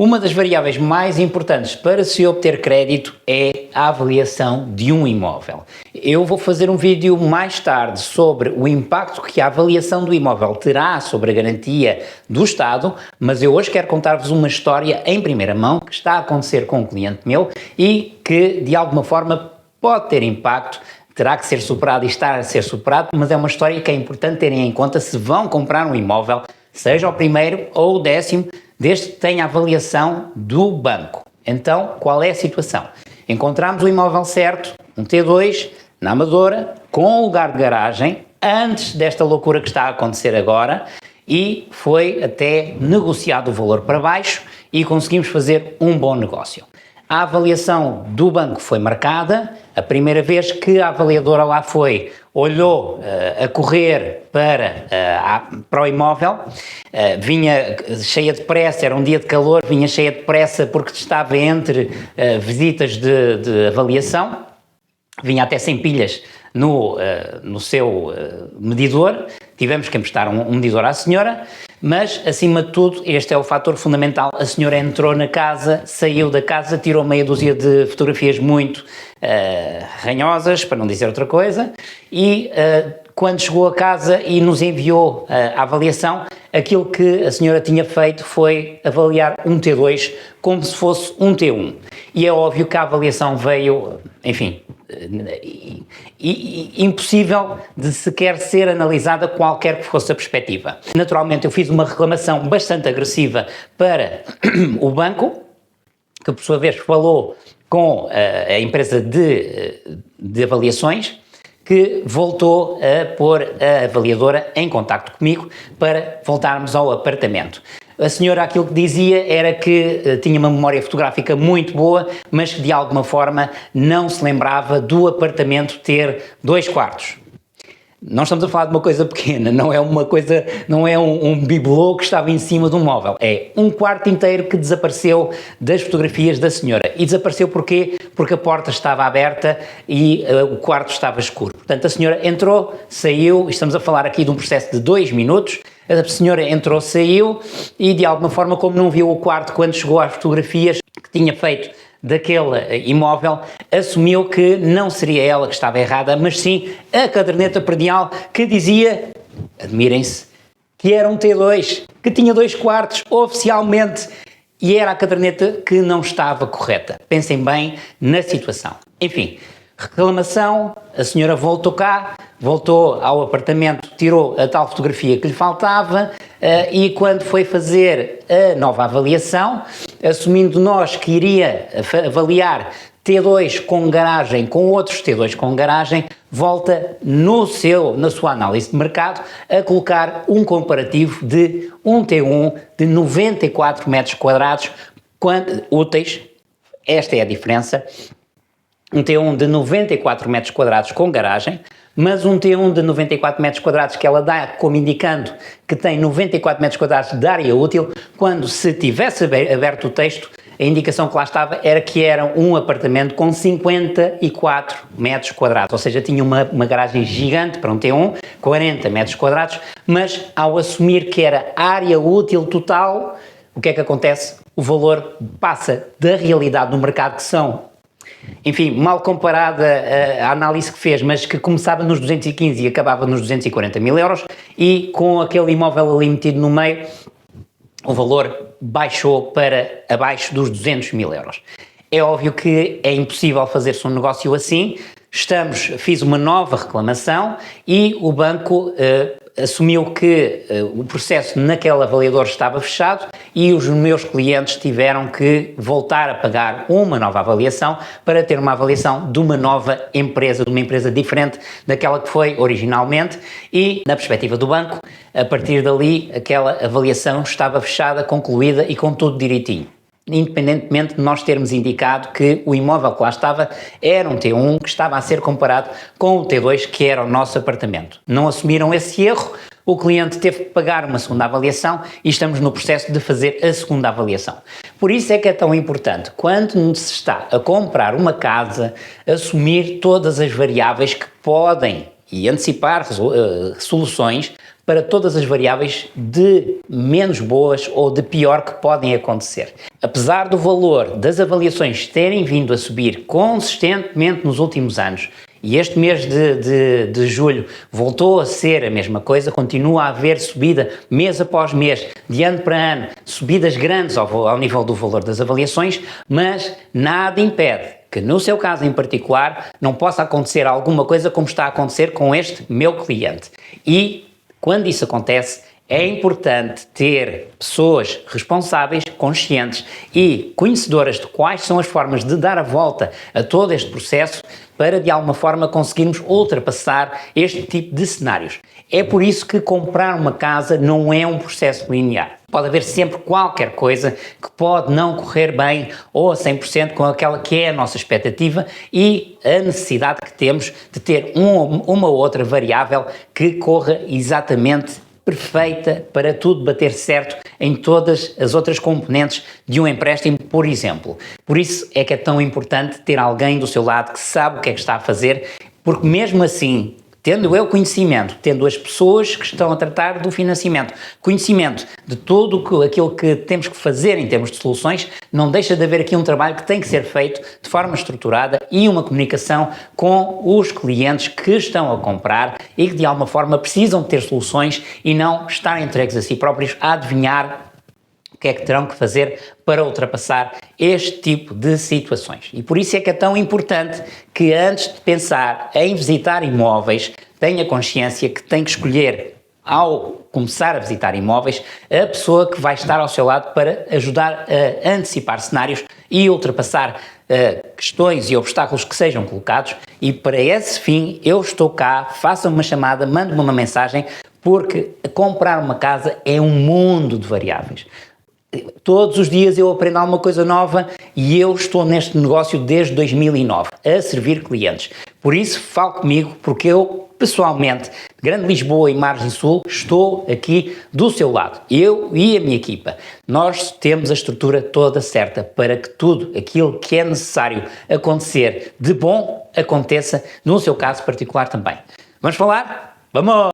Uma das variáveis mais importantes para se obter crédito é a avaliação de um imóvel. Eu vou fazer um vídeo mais tarde sobre o impacto que a avaliação do imóvel terá sobre a garantia do Estado, mas eu hoje quero contar-vos uma história em primeira mão que está a acontecer com um cliente meu e que de alguma forma pode ter impacto. Terá que ser superado e está a ser superado, mas é uma história que é importante terem em conta se vão comprar um imóvel, seja o primeiro ou o 10º, desde que tenha a avaliação do banco. Então, qual é a situação? Encontramos o imóvel certo, um T2, na Amadora, com lugar de garagem, antes desta loucura que está a acontecer agora, e foi até negociado o valor para baixo e conseguimos fazer um bom negócio. A avaliação do banco foi marcada, a primeira vez que a avaliadora lá foi, olhou a correr para o imóvel, vinha cheia de pressa, era um dia de calor, vinha cheia de pressa porque estava entre visitas de avaliação, vinha até sem pilhas no seu medidor, tivemos que emprestar um medidor à senhora, mas acima de tudo, este é o fator fundamental, a senhora entrou na casa, saiu da casa, tirou meia dúzia de fotografias muito ranhosas, para não dizer outra coisa, e quando chegou a casa e nos enviou a avaliação, aquilo que a senhora tinha feito foi avaliar um T2 como se fosse um T1. E é óbvio que a avaliação veio, enfim, impossível de sequer ser analisada qualquer que fosse a perspectiva. Naturalmente eu fiz uma reclamação bastante agressiva para o banco, que por sua vez falou com a empresa de avaliações, que voltou a pôr a avaliadora em contacto comigo para voltarmos ao apartamento. A senhora aquilo que dizia era que tinha uma memória fotográfica muito boa, mas que de alguma forma não se lembrava do apartamento ter 2 quartos. Não estamos a falar de uma coisa pequena, não é uma coisa, não é um bibelô que estava em cima de um móvel, é um quarto inteiro que desapareceu das fotografias da senhora. E desapareceu porquê? Porque a porta estava aberta e o quarto estava escuro. Portanto, a senhora entrou, saiu, estamos a falar aqui de um processo de 2 minutos, a senhora entrou, saiu e de alguma forma, como não viu o quarto quando chegou às fotografias que tinha feito daquele imóvel, assumiu que não seria ela que estava errada, mas sim a caderneta predial que dizia, admirem-se, que era um T2, que tinha 2 quartos oficialmente e era a caderneta que não estava correta. Pensem bem na situação. Enfim, reclamação, a senhora voltou cá, voltou ao apartamento, tirou a tal fotografia que lhe faltava e quando foi fazer a nova avaliação, assumindo nós que iria avaliar T2 com garagem com outros T2 com garagem, volta na sua análise de mercado a colocar um comparativo de um T1 de 94 metros quadrados úteis, esta é a diferença, um T1 de 94 metros quadrados com garagem, mas um T1 de 94 metros quadrados que ela dá como indicando que tem 94 metros quadrados de área útil, quando se tivesse aberto o texto, a indicação que lá estava era que era um apartamento com 54 metros quadrados, ou seja, tinha uma garagem gigante para um T1, 40 metros quadrados, mas ao assumir que era área útil total, o que é que acontece? O valor passa da realidade do mercado, que são, enfim, mal comparada a análise que fez, mas que começava nos 215 e acabava nos 240 mil euros, e com aquele imóvel ali metido no meio, o valor baixou para abaixo dos 200 mil euros. É óbvio que é impossível fazer-se um negócio assim, fiz uma nova reclamação e o banco assumiu que o processo naquele avaliador estava fechado e os meus clientes tiveram que voltar a pagar uma nova avaliação para ter uma avaliação de uma nova empresa, de uma empresa diferente daquela que foi originalmente e, na perspectiva do banco, a partir dali aquela avaliação estava fechada, concluída e com tudo direitinho. Independentemente de nós termos indicado que o imóvel que lá estava era um T1 que estava a ser comparado com o T2 que era o nosso apartamento. Não assumiram esse erro, o cliente teve que pagar uma segunda avaliação e estamos no processo de fazer a segunda avaliação. Por isso é que é tão importante, quando se está a comprar uma casa, assumir todas as variáveis que podem e antecipar soluções para todas as variáveis de menos boas ou de pior que podem acontecer. apesar do valor das avaliações terem vindo a subir consistentemente nos últimos anos, e este mês de julho voltou a ser a mesma coisa, continua a haver subida mês após mês, de ano para ano, subidas grandes ao nível do valor das avaliações, mas nada impede que no seu caso em particular não possa acontecer alguma coisa como está a acontecer com este meu cliente. E quando isso acontece, é importante ter pessoas responsáveis, conscientes e conhecedoras de quais são as formas de dar a volta a todo este processo para de alguma forma conseguirmos ultrapassar este tipo de cenários. É por isso que comprar uma casa não é um processo linear. Pode haver sempre qualquer coisa que pode não correr bem ou a 100% com aquela que é a nossa expectativa e a necessidade que temos de ter uma ou outra variável que corra exatamente perfeita para tudo bater certo em todas as outras componentes de um empréstimo, por exemplo. Por isso é que é tão importante ter alguém do seu lado que sabe o que é que está a fazer, porque mesmo assim, tendo eu conhecimento, tendo as pessoas que estão a tratar do financiamento, conhecimento de tudo aquilo que temos que fazer em termos de soluções, não deixa de haver aqui um trabalho que tem que ser feito de forma estruturada e uma comunicação com os clientes que estão a comprar e que de alguma forma precisam ter soluções e não estarem entregues a si próprios a adivinhar o que é que terão que fazer para ultrapassar este tipo de situações. E por isso é que é tão importante que antes de pensar em visitar imóveis, tenha consciência que tem que escolher, ao começar a visitar imóveis, a pessoa que vai estar ao seu lado para ajudar a antecipar cenários e ultrapassar questões e obstáculos que sejam colocados. E para esse fim eu estou cá, faça-me uma chamada, mande-me uma mensagem, porque comprar uma casa é um mundo de variáveis. Todos os dias eu aprendo alguma coisa nova e eu estou neste negócio desde 2009, a servir clientes. Por isso, fale comigo, porque eu, pessoalmente, Grande Lisboa e Margem Sul, estou aqui do seu lado. Eu e a minha equipa. Nós temos a estrutura toda certa para que tudo aquilo que é necessário acontecer de bom, aconteça no seu caso particular também. Vamos falar? Vamos!